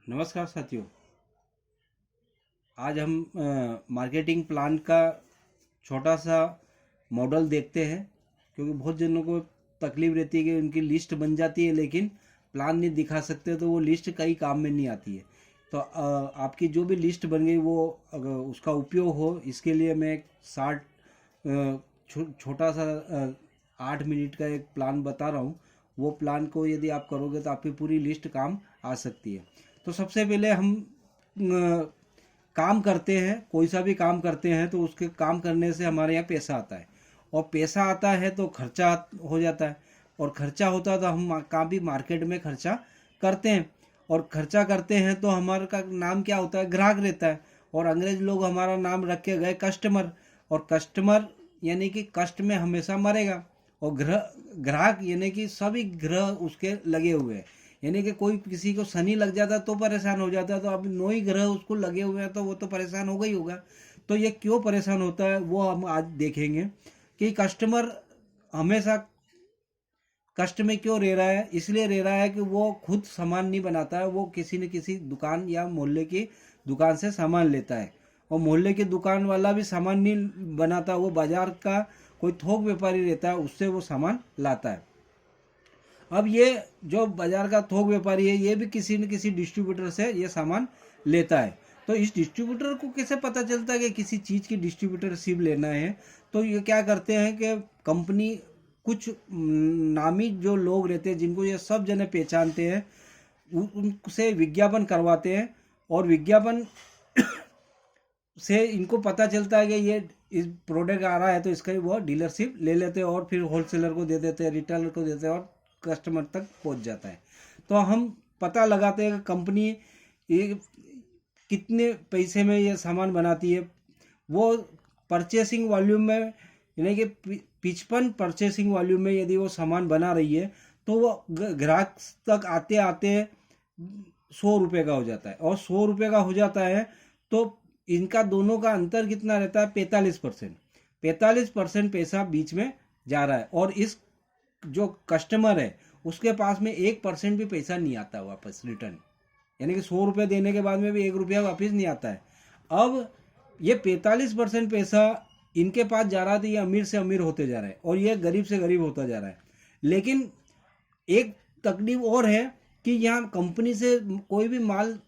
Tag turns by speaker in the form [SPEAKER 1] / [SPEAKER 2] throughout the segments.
[SPEAKER 1] नमस्कार साथियों। आज हम मार्केटिंग प्लान का छोटा सा मॉडल देखते हैं, क्योंकि बहुत जनों को तकलीफ रहती है कि उनकी लिस्ट बन जाती है लेकिन प्लान नहीं दिखा सकते, तो वो लिस्ट कई काम में नहीं आती है। तो आपकी जो भी लिस्ट बन गई वो अगर उसका उपयोग हो, इसके लिए मैं एक छोटा सा 8 मिनट का एक प्लान बता रहा हूँ। वो प्लान को यदि आप करोगे तो आपकी पूरी लिस्ट काम आ सकती है। तो सबसे पहले हम काम करते हैं, कोई सा भी काम करते हैं तो उसके काम करने से हमारे यहाँ पैसा आता है, और पैसा आता है तो खर्चा हो जाता है, और खर्चा होता है तो हम कहाँ भी मार्केट में खर्चा करते हैं, और खर्चा करते हैं तो हमारा का नाम क्या होता है, ग्राहक रहता है। और अंग्रेज लोग हमारा नाम रख के गए कस्टमर, और कस्टमर यानी कि कष्ट में हमेशा मरेगा, और ग्राहक यानी कि सभी ग्रह उसके लगे हुए हैं। यानी कि कोई किसी को शनि लग जाता तो परेशान हो जाता, तो अब 9 ही ग्रह उसको लगे हुए हैं तो वो तो परेशान होगा ही होगा। तो ये क्यों परेशान होता है वो हम आज देखेंगे कि कस्टमर हमेशा कष्ट में क्यों रह रहा है। इसलिए रह रहा है कि वो खुद सामान नहीं बनाता है, वो किसी न किसी दुकान या मोहल्ले की दुकान से सामान लेता है, और मोहल्ले की दुकान वाला भी सामान नहीं बनाता, वो बाजार का कोई थोक व्यापारी रहता है, उससे वो सामान लाता है। अब ये जो बाजार का थोक व्यापारी है ये भी किसी न किसी डिस्ट्रीब्यूटर से ये सामान लेता है। तो इस डिस्ट्रीब्यूटर को कैसे पता चलता है कि किसी चीज़ की डिस्ट्रीब्यूटरशिप लेना है? तो ये क्या करते हैं कि कंपनी कुछ नामी जो लोग रहते हैं जिनको ये सब जने पहचानते हैं, उनसे विज्ञापन करवाते हैं, और विज्ञापन से इनको पता चलता है कि ये इस प्रोडक्ट आ रहा है तो इसका वो डीलरशिप ले लेते हैं, और फिर होलसेलर को दे देते हैं, रिटेलर को देते हैं, और कस्टमर तक पहुंच जाता है। तो हम पता लगाते हैं कि कंपनी ये कितने पैसे में ये सामान बनाती है। वो परचेसिंग वॉल्यूम में यानी कि 55 परचेसिंग वॉल्यूम में यदि वो सामान बना रही है तो वो ग्राहक तक आते आते 100 रुपये का हो जाता है, और 100 रुपये का हो जाता है तो इनका दोनों का अंतर कितना रहता है, 45%। 45% पैसा बीच में जा रहा है, और इस जो कस्टमर है उसके पास में 1% भी पैसा नहीं आता वापस रिटर्न, यानी कि 100 रुपये देने के बाद में भी 1 रुपया वापस नहीं आता है। अब ये 45% पैसा इनके पास जा रहा था, ये अमीर से अमीर होते जा रहा है और ये गरीब से गरीब होता जा रहा है। लेकिन एक तकलीफ और है कि यहाँ कंपनी से कोई भी माल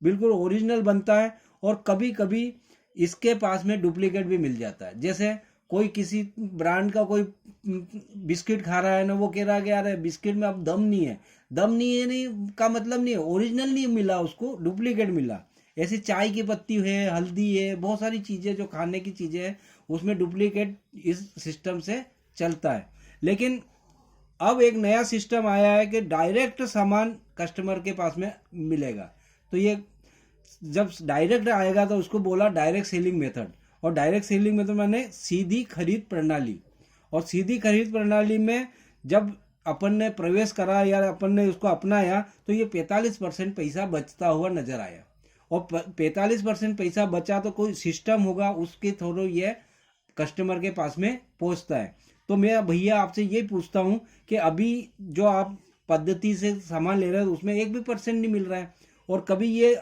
[SPEAKER 1] बिल्कुल ओरिजिनल बनता है, और कभी कभी इसके पास में डुप्लीकेट भी मिल जाता है। जैसे कोई किसी ब्रांड का कोई बिस्किट खा रहा है ना, वो कह रहा है कि यार बिस्किट में अब दम नहीं है। दम नहीं है नहीं का मतलब नहीं है ओरिजिनल नहीं मिला, उसको डुप्लीकेट मिला। ऐसे चाय की पत्ती है, हल्दी है, बहुत सारी चीज़ें जो खाने की चीज़ें हैं उसमें डुप्लीकेट इस सिस्टम से चलता है। लेकिन अब एक नया सिस्टम आया है कि डायरेक्ट सामान कस्टमर के पास में मिलेगा। तो ये जब डायरेक्ट आएगा तो उसको बोला डायरेक्ट सेलिंग मेथड, और डायरेक्ट सेलिंग मेथड माने सीधी खरीद प्रणाली। और सीधी खरीद प्रणाली में जब अपन ने प्रवेश करा या अपन ने उसको अपनाया तो ये 45% पैसा बचता हुआ नजर आया, और 45% पैसा बचा तो कोई सिस्टम होगा उसके थ्रू ये कस्टमर के पास में पहुंचता है। तो मैं भैया आपसे ये पूछता हूँ कि अभी जो आप पद्धति से सामान ले रहे हो उसमें 1% भी नहीं मिल रहा है, और कभी ये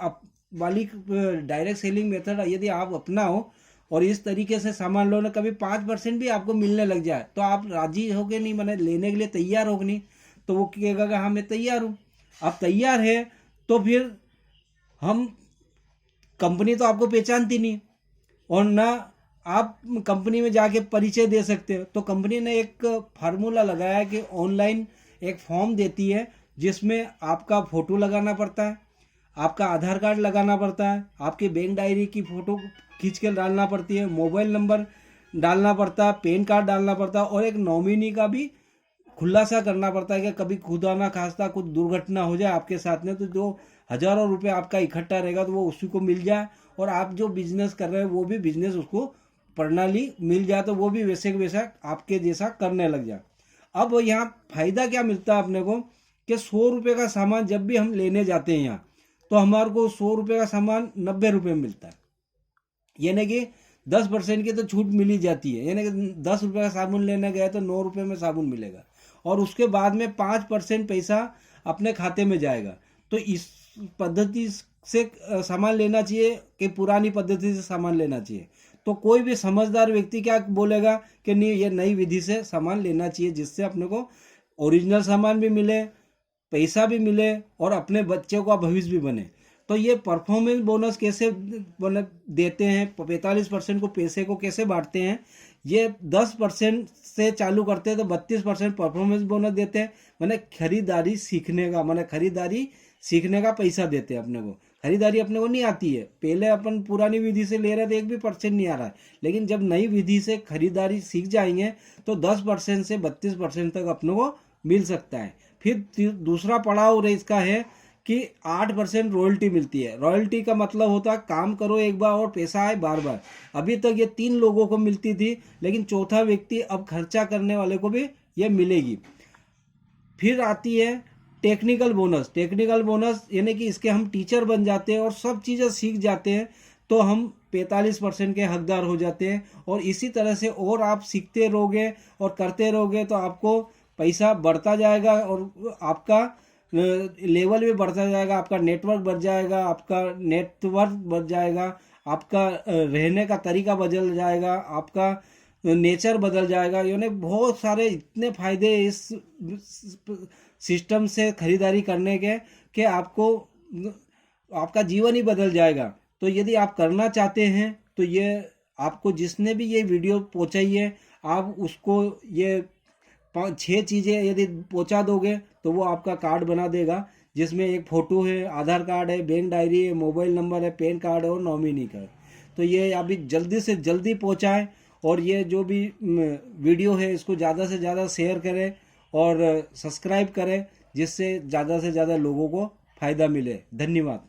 [SPEAKER 1] वाली डायरेक्ट सेलिंग मेथड यदि आप अपनाओ और इस तरीके से सामान लो ना, कभी 5% भी आपको मिलने लग जाए तो आप राजी होगे नहीं, मैंने लेने के लिए तैयार होगे नहीं। तो वो कहेगा कि हाँ मैं तैयार हूँ। आप तैयार है तो फिर हम कंपनी तो आपको पहचानती नहीं, और ना आप कंपनी में जाके परिचय दे सकते हो। तो कंपनी ने एक फार्मूला लगाया कि ऑनलाइन एक फॉर्म देती है जिसमें आपका फ़ोटो लगाना पड़ता है, आपका आधार कार्ड लगाना पड़ता है, आपके बैंक डायरी की फ़ोटो खींच के डालना पड़ती है, मोबाइल नंबर डालना पड़ता है, पैन कार्ड डालना पड़ता है, और एक नॉमिनी का भी खुलासा करना पड़ता है कि कभी खुदा ना खास्ता कुछ दुर्घटना हो जाए आपके साथ में तो जो हजारों रुपए आपका इकट्ठा रहेगा तो वो उसी को मिल जाए, और आप जो बिजनेस कर रहे हैं वो भी बिजनेस उसको प्रणाली मिल जाए तो वो भी वैसे वैसा आपके जैसा करने लग जाए। अब यहाँ फायदा क्या मिलता है अपने को कि 100 रुपये का सामान जब भी हम लेने जाते हैं यहाँ, तो हमारे को 100 रुपये का सामान 90 रुपये में मिलता है, यानी कि 10% की तो छूट मिली जाती है। यानी कि 10 रुपये का साबुन लेने गए तो 9 रुपये में साबुन मिलेगा, और उसके बाद में 5% पैसा अपने खाते में जाएगा। तो इस पद्धति से सामान लेना चाहिए कि पुरानी पद्धति से सामान लेना चाहिए। तो कोई भी समझदार व्यक्ति क्या बोलेगा कि नहीं, ये नई विधि से सामान लेना चाहिए, जिससे अपने को ओरिजिनल सामान भी मिले, पैसा भी मिले और अपने बच्चों का भविष्य भी बने। तो ये परफॉर्मेंस बोनस कैसे देते हैं, 45% को पैसे को कैसे बांटते हैं, ये 10% से चालू करते हैं तो 32% परफॉर्मेंस बोनस देते हैं। मैंने खरीदारी सीखने का पैसा देते हैं अपने को। खरीदारी अपने को नहीं आती है, पहले अपन पुरानी विधि से ले रहे थे 1% नहीं आ रहा है, लेकिन जब नई विधि से खरीदारी सीख जाएंगे तो 10% से 32% तक अपने को मिल सकता है। फिर दूसरा पड़ाव इसका है कि 8% रॉयल्टी मिलती है। रॉयल्टी का मतलब होता है काम करो एक बार और पैसा आए बार बार। अभी तक ये 3 लोगों को मिलती थी, लेकिन चौथा व्यक्ति अब खर्चा करने वाले को भी ये मिलेगी। फिर आती है टेक्निकल बोनस। टेक्निकल बोनस यानी कि इसके हम टीचर बन जाते हैं और सब चीज़ें सीख जाते हैं तो हम 45% के हकदार हो जाते हैं। और इसी तरह से और आप सीखते रहोगे और करते रहोगे तो आपको पैसा बढ़ता जाएगा और आपका लेवल भी बढ़ता जाएगा, आपका नेटवर्क बढ़ जाएगा, आपका रहने का तरीका बदल जाएगा, आपका नेचर बदल जाएगा। यानी बहुत सारे इतने फायदे इस सिस्टम से खरीदारी करने के कि आपका जीवन ही बदल जाएगा। तो यदि आप करना चाहते हैं तो ये आपको जिसने भी ये वीडियो पहुंचाई है, आप उसको ये 5-6 चीज़ें यदि पहुंचा दोगे तो वो आपका कार्ड बना देगा, जिसमें एक फ़ोटो है, आधार कार्ड है, बैंक डायरी है, मोबाइल नंबर है, पैन कार्ड है और नॉमिनी कार्ड। तो ये अभी जल्दी से जल्दी पहुंचाएं और ये जो भी वीडियो है इसको ज़्यादा से ज़्यादा शेयर करें और सब्सक्राइब करें, जिससे ज़्यादा से ज़्यादा लोगों को फ़ायदा मिले। धन्यवाद।